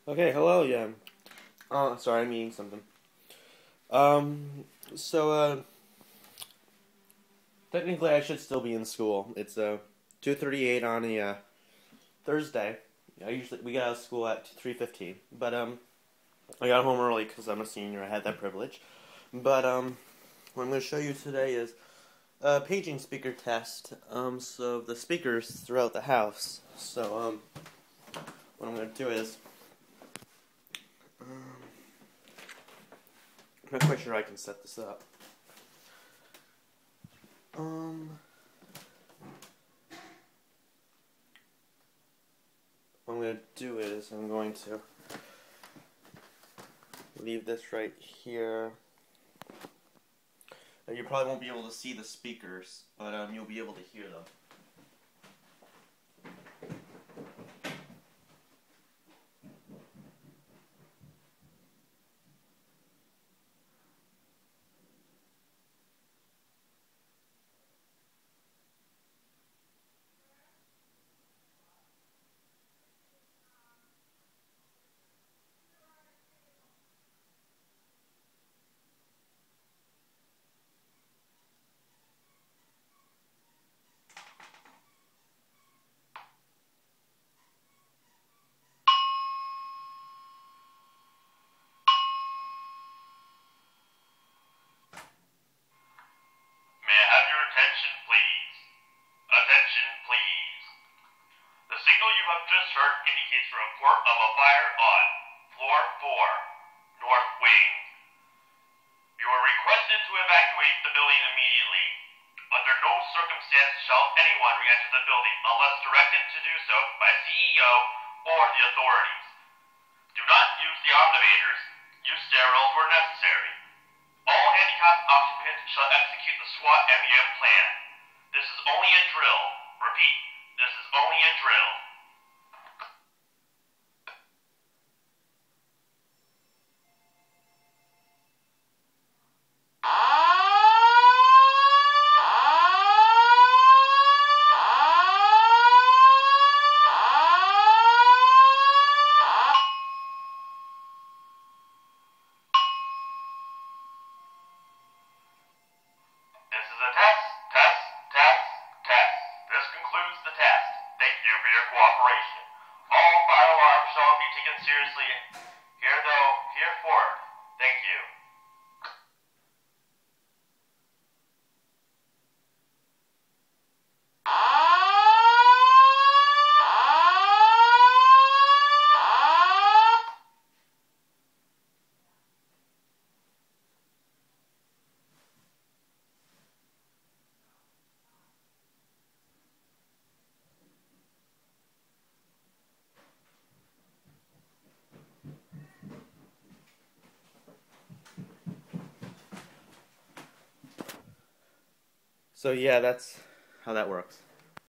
Okay, hello, yeah. Oh, sorry, I'm eating something. Um, so, technically I should still be in school. It's, 2:38 on a, Thursday. We get out of school at 3:15. But, I got home early because I'm a senior. I had that privilege. But, what I'm going to show you today is a paging speaker test, so the speakers throughout the house. So, what I'm going to do is, I'm not quite sure I can set this up. What I'm going to do is I'm going to leave this right here. Now, you probably won't be able to see the speakers, but you'll be able to hear them. May I have your attention, please? Attention, please. The signal you have just heard indicates a report of a fire on floor 4, north wing. You are requested to evacuate the building immediately. Under no circumstance shall anyone re-enter the building unless directed to do so by CEO or the authorities. Do not use the elevators. Use stairwells where necessary. All handicapped occupants shall execute the SWAT MEM plan. This is only a drill. Repeat, this is only a drill. This is a test, test, test, test. This concludes the test. Thank you for your cooperation. All fire alarms shall be taken seriously. Herefore. Thank you. So yeah, that's how that works.